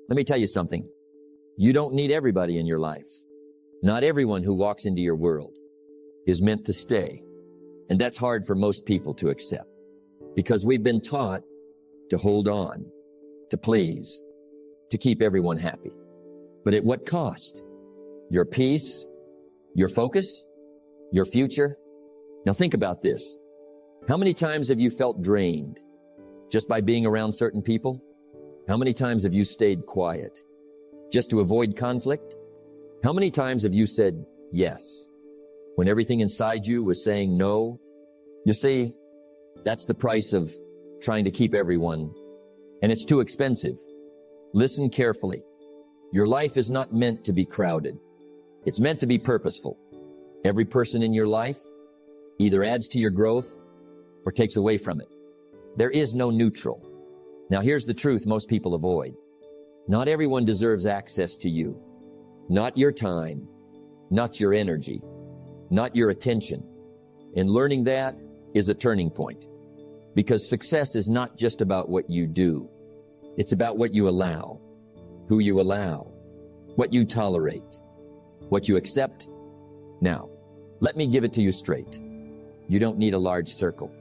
Let me tell you something. You don't need everybody in your life. Not everyone who walks into your world is meant to stay. And that's hard for most people to accept because we've been taught to hold on, to please, to keep everyone happy. But at what cost? Your peace, your focus, your future? Now think about this. How many times have you felt drained just by being around certain people? How many times have you stayed quiet just to avoid conflict? How many times have you said yes when everything inside you was saying no? You see, that's the price of trying to keep everyone, and it's too expensive. Listen carefully. Your life is not meant to be crowded. It's meant to be purposeful. Every person in your life either adds to your growth or takes away from it. There is no neutral. Now here's the truth most people avoid. Not everyone deserves access to you. Not your time, not your energy, not your attention. And learning that is a turning point because success is not just about what you do. It's about what you allow, who you allow, what you tolerate, what you accept. Now, let me give it to you straight. You don't need a large circle.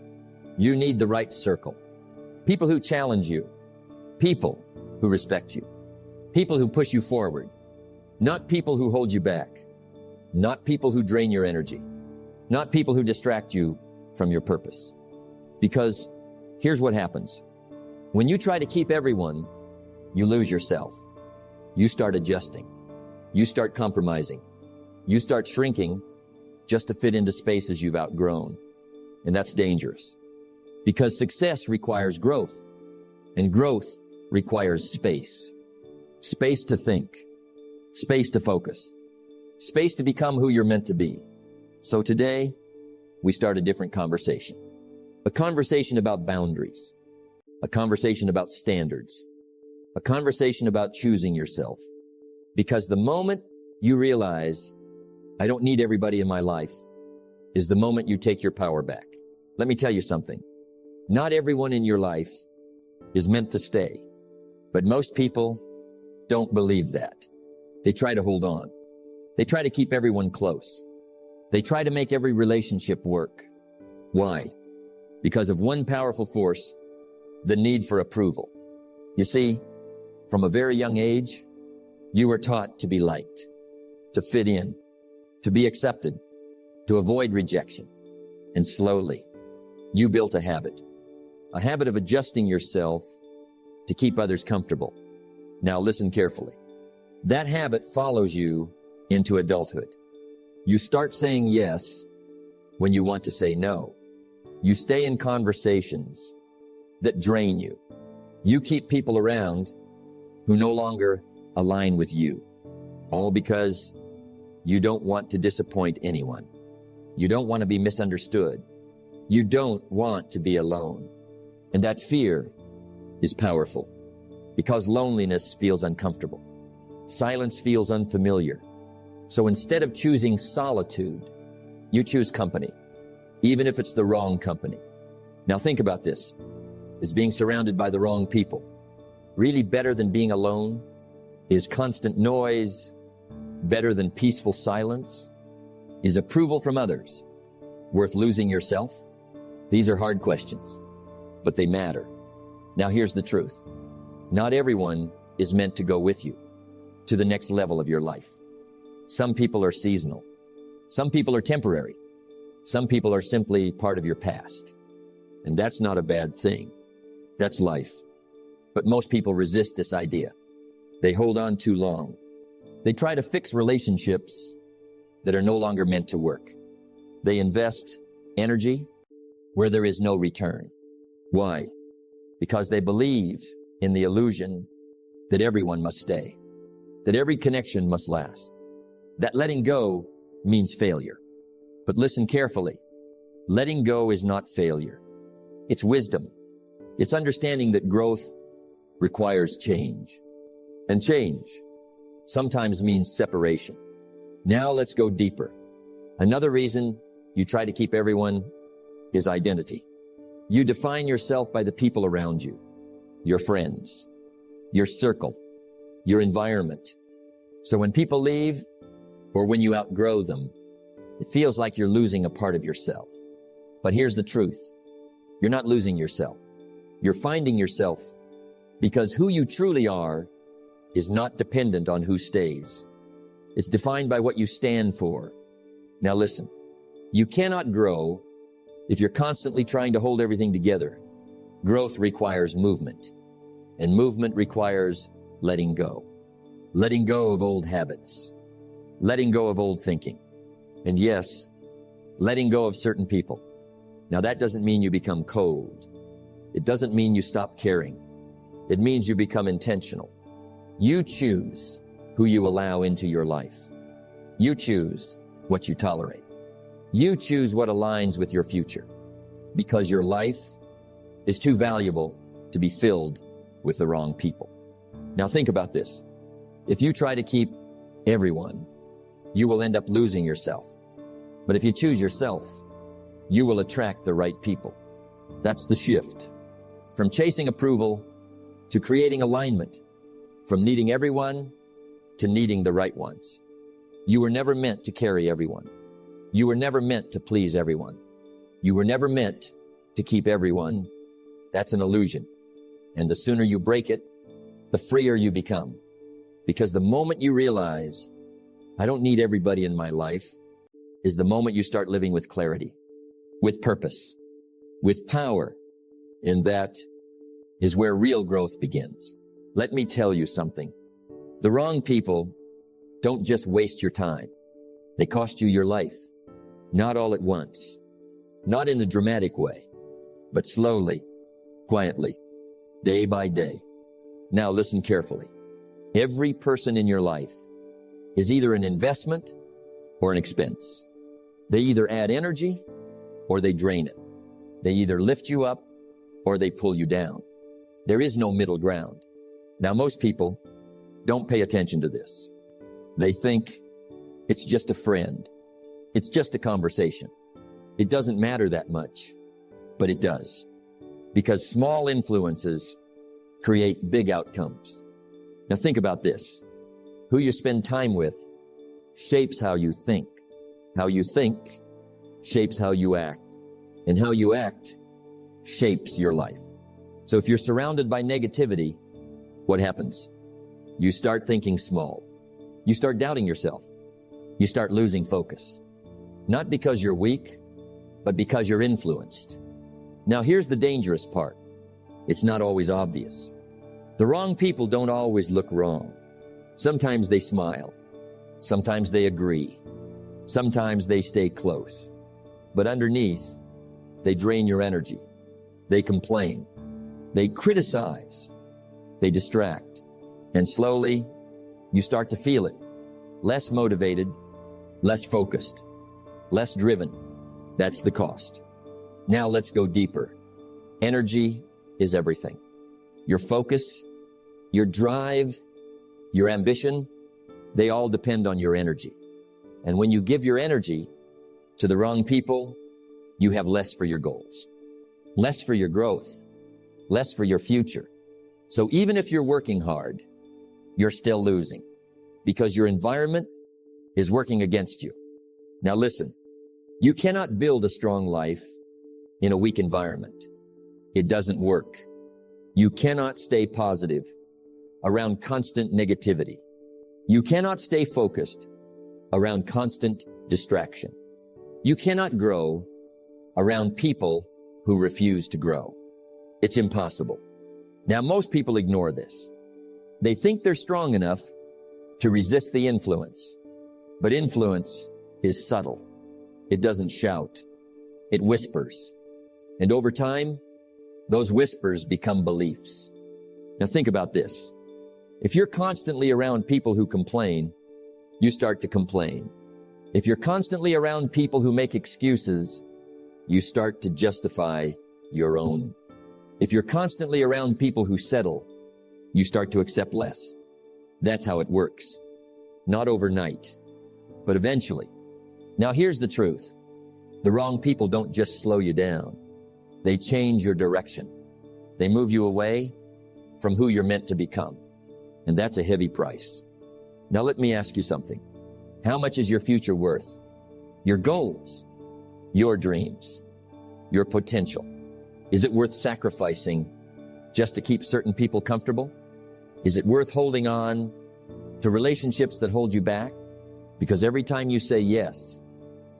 You need the right circle. People who challenge you, people who respect you, people who push you forward, not people who hold you back, not people who drain your energy, not people who distract you from your purpose. Because here's what happens. When you try to keep everyone, you lose yourself. You start adjusting. You start compromising. You start shrinking just to fit into spaces you've outgrown. And that's dangerous because success requires growth, and growth requires space. Space to think, space to focus, space to become who you're meant to be. So today, we start a different conversation. A conversation about boundaries, a conversation about standards, a conversation about choosing yourself. Because the moment you realize, I don't need everybody in my life, is the moment you take your power back. Let me tell you something. Not everyone in your life is meant to stay, but most people don't believe that. They try to hold on. They try to keep everyone close. They try to make every relationship work. Why? Because of one powerful force, the need for approval. You see, from a very young age, you were taught to be liked, to fit in, to be accepted, to avoid rejection. And slowly, you built a habit of adjusting yourself to keep others comfortable. Now listen carefully. That habit follows you into adulthood. You start saying yes when you want to say no. You stay in conversations that drain you. You keep people around who no longer align with you, all because you don't want to disappoint anyone. You don't want to be misunderstood. You don't want to be alone. And that fear is powerful because loneliness feels uncomfortable. Silence feels unfamiliar. So instead of choosing solitude, you choose company, even if it's the wrong company. Now think about this. Is being surrounded by the wrong people really better than being alone? Is constant noise better than peaceful silence? Is approval from others worth losing yourself? These are hard questions, but they matter. Now here's the truth. Not everyone is meant to go with you to the next level of your life. Some people are seasonal. Some people are temporary. Some people are simply part of your past. And that's not a bad thing. That's life. But most people resist this idea. They hold on too long. They try to fix relationships that are no longer meant to work. They invest energy where there is no return. Why? Because they believe in the illusion that everyone must stay, that every connection must last, that letting go means failure. But listen carefully. Letting go is not failure. It's wisdom. It's understanding that growth requires change. And change sometimes means separation. Now let's go deeper. Another reason you try to keep everyone is identity. You define yourself by the people around you, your friends, your circle, your environment. So when people leave or when you outgrow them, it feels like you're losing a part of yourself. But here's the truth. You're not losing yourself. You're finding yourself because who you truly are is not dependent on who stays. It's defined by what you stand for. Now listen, you cannot grow if you're constantly trying to hold everything together. Growth requires movement, and movement requires letting go. Letting go of old habits, letting go of old thinking, and yes, letting go of certain people. Now that doesn't mean you become cold. It doesn't mean you stop caring. It means you become intentional. You choose who you allow into your life. You choose what you tolerate. You choose what aligns with your future, because your life is too valuable to be filled with the wrong people. Now think about this. If you try to keep everyone, you will end up losing yourself. But if you choose yourself, you will attract the right people. That's the shift. From chasing approval to creating alignment, from needing everyone to needing the right ones. You were never meant to carry everyone. You were never meant to please everyone. You were never meant to keep everyone. That's an illusion. And the sooner you break it, the freer you become. Because the moment you realize, I don't need everybody in my life, is the moment you start living with clarity, with purpose, with power. And that is where real growth begins. Let me tell you something. The wrong people don't just waste your time. They cost you your life. Not all at once. Not in a dramatic way, but slowly, quietly, day by day. Now listen carefully. Every person in your life is either an investment or an expense. They either add energy or they drain it. They either lift you up or they pull you down. There is no middle ground. Now, most people don't pay attention to this. They think it's just a friend. It's just a conversation. It doesn't matter that much, but it does. Because small influences create big outcomes. Now think about this. Who you spend time with shapes how you think. How you think shapes how you act. And how you act shapes your life. So if you're surrounded by negativity, what happens? You start thinking small. You start doubting yourself. You start losing focus. Not because you're weak, but because you're influenced. Now here's the dangerous part. It's not always obvious. The wrong people don't always look wrong. Sometimes they smile. Sometimes they agree. Sometimes they stay close. But underneath, they drain your energy. They complain. They criticize. They distract. And slowly, you start to feel it. Less motivated, less focused, less driven. That's the cost. Now let's go deeper. Energy is everything. Your focus, your drive, your ambition, they all depend on your energy. And when you give your energy to the wrong people, you have less for your goals, less for your growth, less for your future. So even if you're working hard, you're still losing because your environment is working against you. Now listen, you cannot build a strong life in a weak environment. It doesn't work. You cannot stay positive around constant negativity. You cannot stay focused around constant distraction. You cannot grow around people who refuse to grow. It's impossible. Now, most people ignore this. They think they're strong enough to resist the influence. But influence is subtle. It doesn't shout. It whispers. And over time, those whispers become beliefs. Now think about this. If you're constantly around people who complain, you start to complain. If you're constantly around people who make excuses, you start to justify your own. If you're constantly around people who settle, you start to accept less. That's how it works. Not overnight, but eventually. Now here's the truth. The wrong people don't just slow you down. They change your direction. They move you away from who you're meant to become. And that's a heavy price. Now let me ask you something. How much is your future worth? Your goals, your dreams, your potential. Is it worth sacrificing just to keep certain people comfortable? Is it worth holding on to relationships that hold you back? Because every time you say yes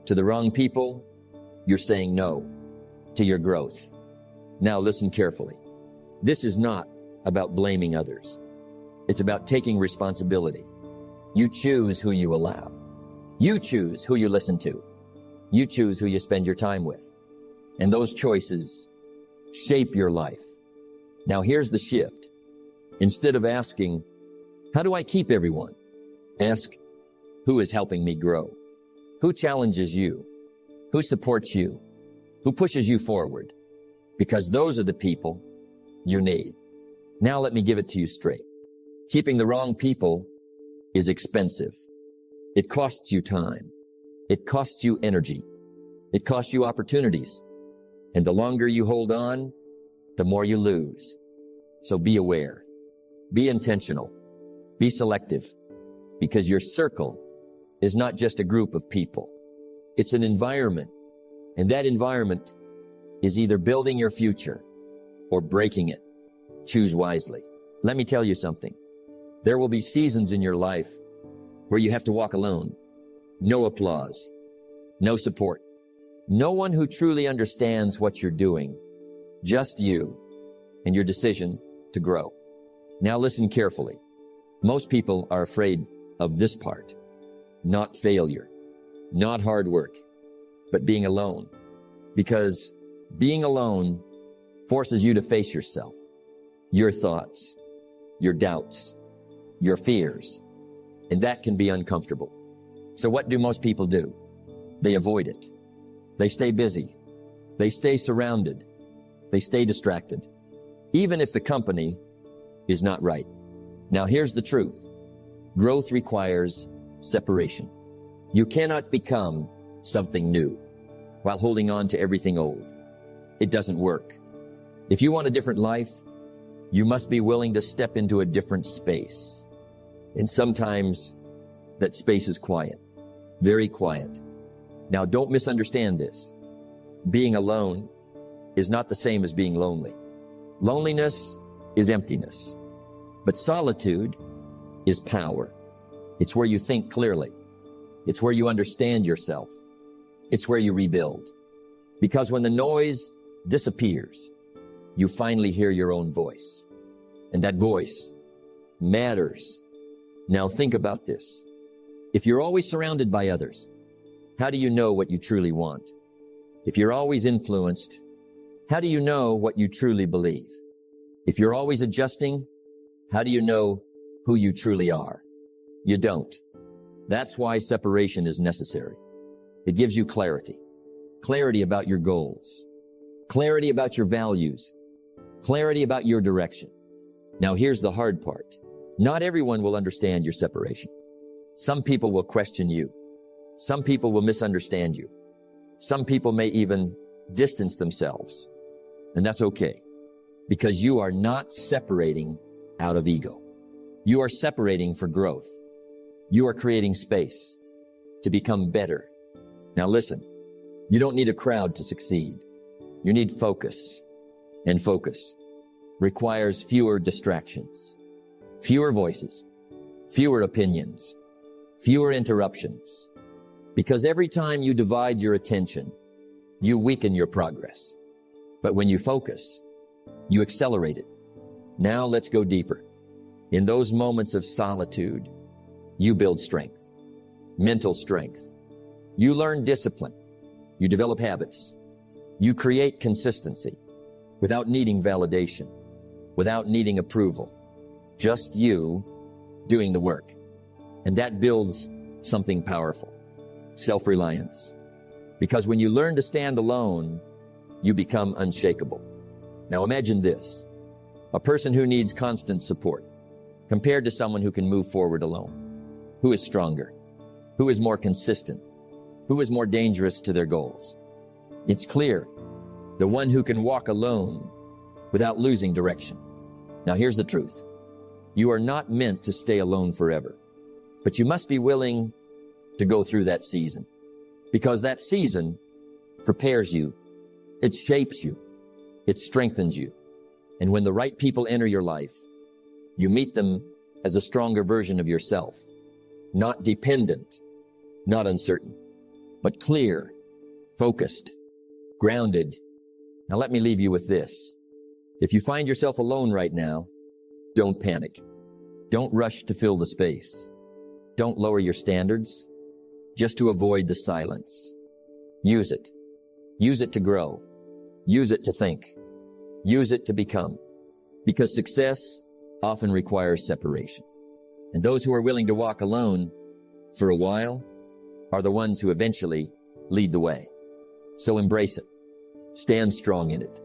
to the wrong people, you're saying no to your growth. Now listen carefully. This is not about blaming others. It's about taking responsibility. You choose who you allow. You choose who you listen to. You choose who you spend your time with. And those choices shape your life. Now here's the shift. Instead of asking, how do I keep everyone? Ask, who is helping me grow? Who challenges you? Who supports you? Who pushes you forward? Because those are the people you need. Now let me give it to you straight. Keeping the wrong people is expensive. It costs you time. It costs you energy. It costs you opportunities. And the longer you hold on, the more you lose. So be aware. Be intentional. Be selective. Because your circle is not just a group of people. It's an environment. And that environment is either building your future or breaking it. Choose wisely. Let me tell you something. There will be seasons in your life where you have to walk alone. No applause. No support. No one who truly understands what you're doing. Just you and your decision to grow. Now listen carefully. Most people are afraid of this part. Not failure. Not hard work. But being alone. Because being alone forces you to face yourself. Your thoughts. Your doubts. Your fears. And that can be uncomfortable. So what do most people do? They avoid it. They stay busy. They stay surrounded. They stay distracted. Even if the company is not right. Now here's the truth. Growth requires separation. You cannot become something new while holding on to everything old. It doesn't work. If you want a different life, you must be willing to step into a different space. And sometimes that space is quiet, very quiet. Now don't misunderstand this. Being alone is not the same as being lonely. Loneliness is emptiness, but solitude is power. It's where you think clearly. It's where you understand yourself. It's where you rebuild. Because when the noise disappears, you finally hear your own voice. And that voice matters. Now think about this. If you're always surrounded by others, how do you know what you truly want? If you're always influenced, how do you know what you truly believe? If you're always adjusting, how do you know who you truly are? You don't. That's why separation is necessary. It gives you clarity. Clarity about your goals. Clarity about your values. Clarity about your direction. Now here's the hard part. Not everyone will understand your separation. Some people will question you. Some people will misunderstand you. Some people may even distance themselves. And that's okay. Because you are not separating out of ego. You are separating for growth. You are creating space to become better. Now listen, you don't need a crowd to succeed. You need focus. And focus requires fewer distractions, fewer voices, fewer opinions, fewer interruptions. Because every time you divide your attention, you weaken your progress. But when you focus, you accelerate it. Now let's go deeper. In those moments of solitude, you build strength, mental strength. You learn discipline. You develop habits. You create consistency without needing validation, without needing approval. Just you doing the work. And that builds something powerful. Self-reliance. Because when you learn to stand alone, you become unshakable. Now imagine this. A person who needs constant support compared to someone who can move forward alone. Who is stronger? Who is more consistent? Who is more dangerous to their goals? It's clear. The one who can walk alone without losing direction. Now here's the truth. You are not meant to stay alone forever, but you must be willing to go through that season, because that season prepares you, it shapes you, it strengthens you. And when the right people enter your life, you meet them as a stronger version of yourself, not dependent, not uncertain, but clear, focused, grounded. Now let me leave you with this. If you find yourself alone right now, don't panic. Don't rush to fill the space. Don't lower your standards just to avoid the silence. Use it. Use it to grow. Use it to think. Use it to become. Because success often requires separation. And those who are willing to walk alone for a while are the ones who eventually lead the way. So embrace it. Stand strong in it.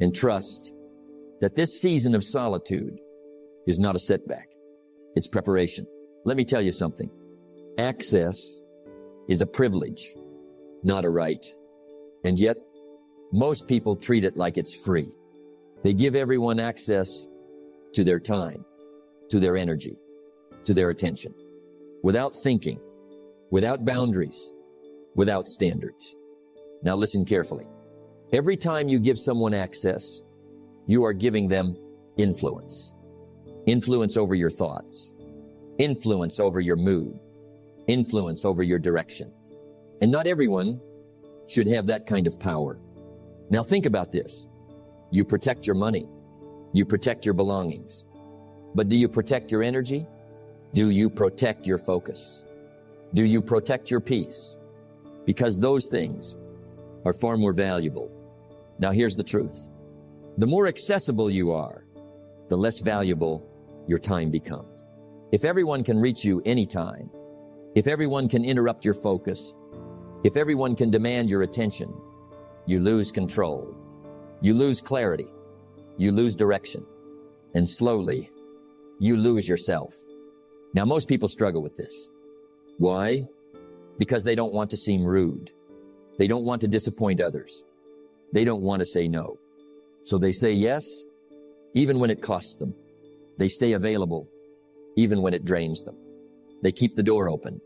And trust that this season of solitude is not a setback. It's preparation. Let me tell you something. Access is a privilege, not a right. And yet, most people treat it like it's free. They give everyone access to their time, to their energy, to their attention, without thinking, without boundaries, without standards. Now listen carefully. Every time you give someone access, you are giving them influence. Influence over your thoughts, influence over your mood, influence over your direction. And not everyone should have that kind of power. Now think about this. You protect your money. You protect your belongings. But do you protect your energy? Do you protect your focus? Do you protect your peace? Because those things are far more valuable. Now here's the truth. The more accessible you are, the less valuable your time becomes. If everyone can reach you anytime, if everyone can interrupt your focus, if everyone can demand your attention, you lose control. You lose clarity. You lose direction. And slowly, you lose yourself. Now, most people struggle with this. Why? Because they don't want to seem rude. They don't want to disappoint others. They don't want to say no. So they say yes, even when it costs them. They stay available, even when it drains them. They keep the door open,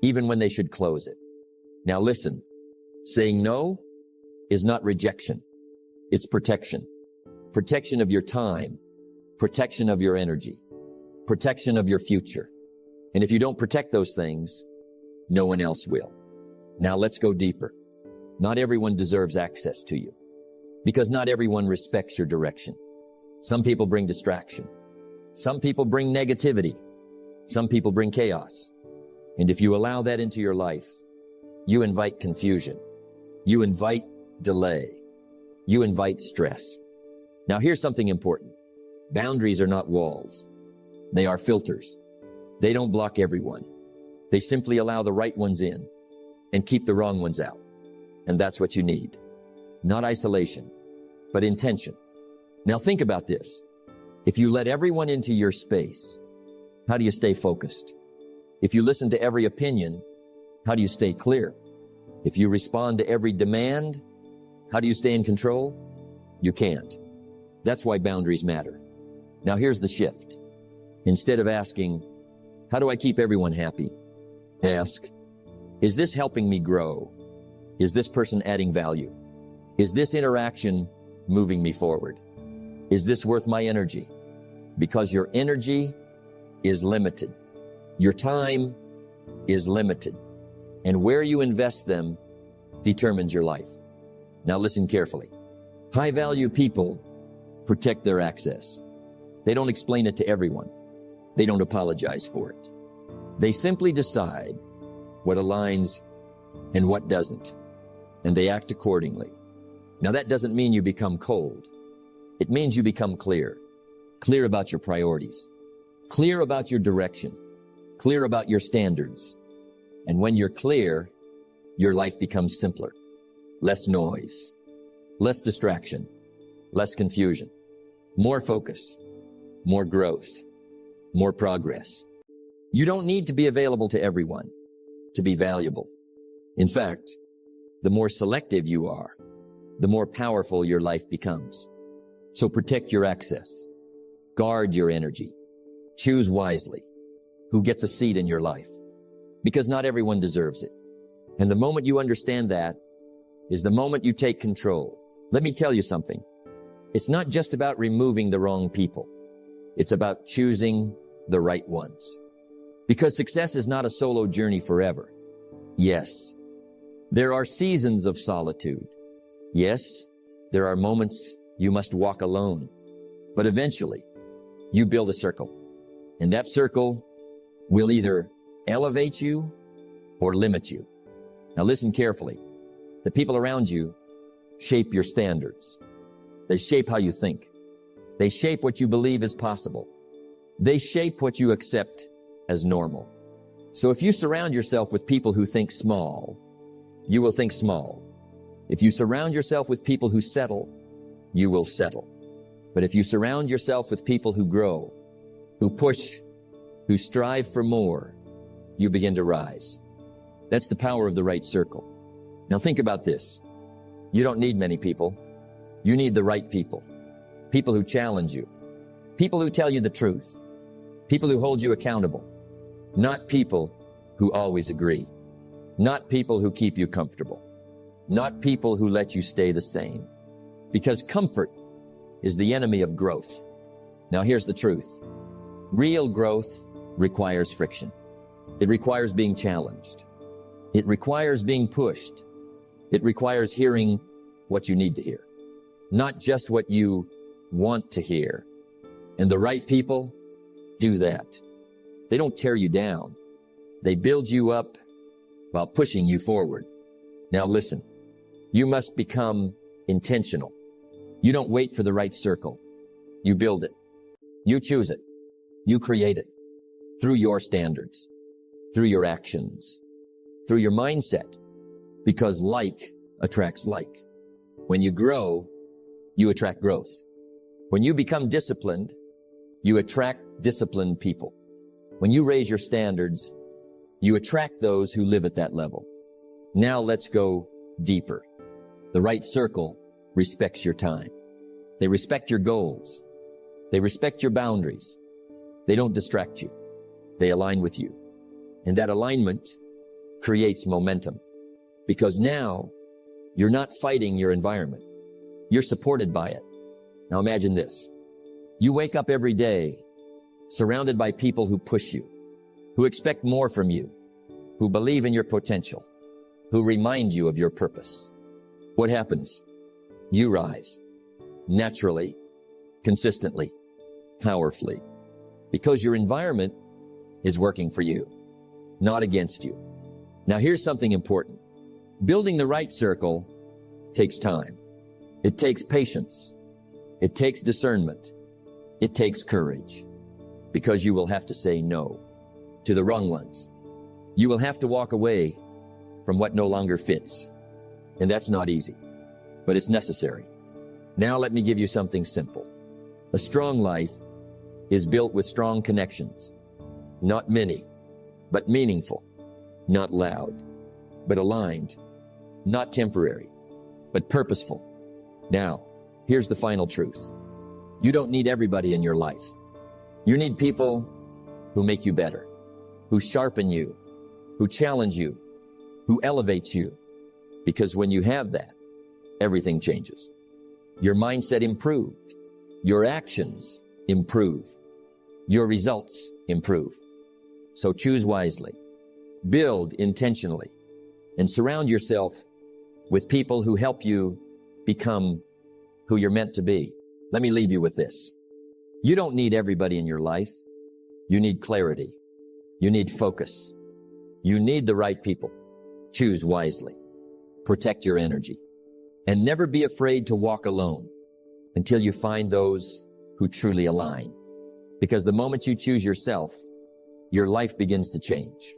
even when they should close it. Now listen, saying no is not rejection. It's protection. Protection of your time, protection of your energy, protection of your future. And if you don't protect those things, no one else will. Now let's go deeper. Not everyone deserves access to you, because not everyone respects your direction. Some people bring distraction. Some people bring negativity. Some people bring chaos. And if you allow that into your life, you invite confusion. You invite delay. You invite stress. Now here's something important. Boundaries are not walls. They are filters. They don't block everyone. They simply allow the right ones in and keep the wrong ones out. And that's what you need. Not isolation, but intention. Now think about this. If you let everyone into your space, how do you stay focused? If you listen to every opinion, how do you stay clear? If you respond to every demand, how do you stay in control? You can't. That's why boundaries matter. Now here's the shift. Instead of asking, how do I keep everyone happy? Ask, is this helping me grow? Is this person adding value? Is this interaction moving me forward? Is this worth my energy? Because your energy is limited. Your time is limited. And where you invest them determines your life. Now listen carefully. High-value people protect their access. They don't explain it to everyone. They don't apologize for it. They simply decide what aligns and what doesn't, and they act accordingly. Now that doesn't mean you become cold. It means you become clear. Clear about your priorities. Clear about your direction. Clear about your standards. And when you're clear, your life becomes simpler. Less noise. Less distraction. Less confusion. More focus. More growth. More progress. You don't need to be available to everyone to be valuable. In fact, the more selective you are, the more powerful your life becomes. So protect your access. Guard your energy. Choose wisely who gets a seat in your life, because not everyone deserves it. And the moment you understand that is the moment you take control. Let me tell you something. It's not just about removing the wrong people. It's about choosing the right ones. Because success is not a solo journey forever. Yes, there are seasons of solitude. Yes, there are moments you must walk alone. But eventually, you build a circle. And that circle will either elevate you or limit you. Now listen carefully. The people around you shape your standards. They shape how you think. They shape what you believe is possible. They shape what you accept as normal. So if you surround yourself with people who think small, you will think small. If you surround yourself with people who settle, you will settle. But if you surround yourself with people who grow, who push, who strive for more, you begin to rise. That's the power of the right circle. Now think about this. You don't need many people. You need the right people. People who challenge you. People who tell you the truth. People who hold you accountable. Not people who always agree. Not people who keep you comfortable. Not people who let you stay the same. Because comfort is the enemy of growth. Now here's the truth. Real growth requires friction. It requires being challenged. It requires being pushed. It requires hearing what you need to hear, not just what you want to hear. And the right people do that. They don't tear you down. They build you up while pushing you forward. Now listen, you must become intentional. You don't wait for the right circle. You build it. You choose it. You create it through your standards, through your actions, through your mindset, because like attracts like. When you grow, you attract growth. When you become disciplined, you attract disciplined people. When you raise your standards, you attract those who live at that level. Now let's go deeper. The right circle respects your time. They respect your goals. They respect your boundaries. They don't distract you. They align with you. And that alignment creates momentum, because now you're not fighting your environment. You're supported by it. Now imagine this. You wake up every day surrounded by people who push you, who expect more from you, who believe in your potential, who remind you of your purpose. What happens? You rise naturally, consistently, powerfully, because your environment is working for you, not against you. Now here's something important. Building the right circle takes time. It takes patience. It takes discernment. It takes courage, because you will have to say no to the wrong ones. You will have to walk away from what no longer fits. And that's not easy, but it's necessary. Now let me give you something simple. A strong life is built with strong connections. Not many, but meaningful. Not loud, but aligned. Not temporary, but purposeful. Now, here's the final truth. You don't need everybody in your life. You need people who make you better, who sharpen you, who challenge you, who elevate you. Because when you have that, everything changes. Your mindset improves. Your actions improve. Your results improve. So choose wisely, build intentionally, and surround yourself with people who help you become who you're meant to be. Let me leave you with this. You don't need everybody in your life. You need clarity. You need focus. You need the right people. Choose wisely. Protect your energy. And never be afraid to walk alone until you find those who truly align. Because the moment you choose yourself, your life begins to change.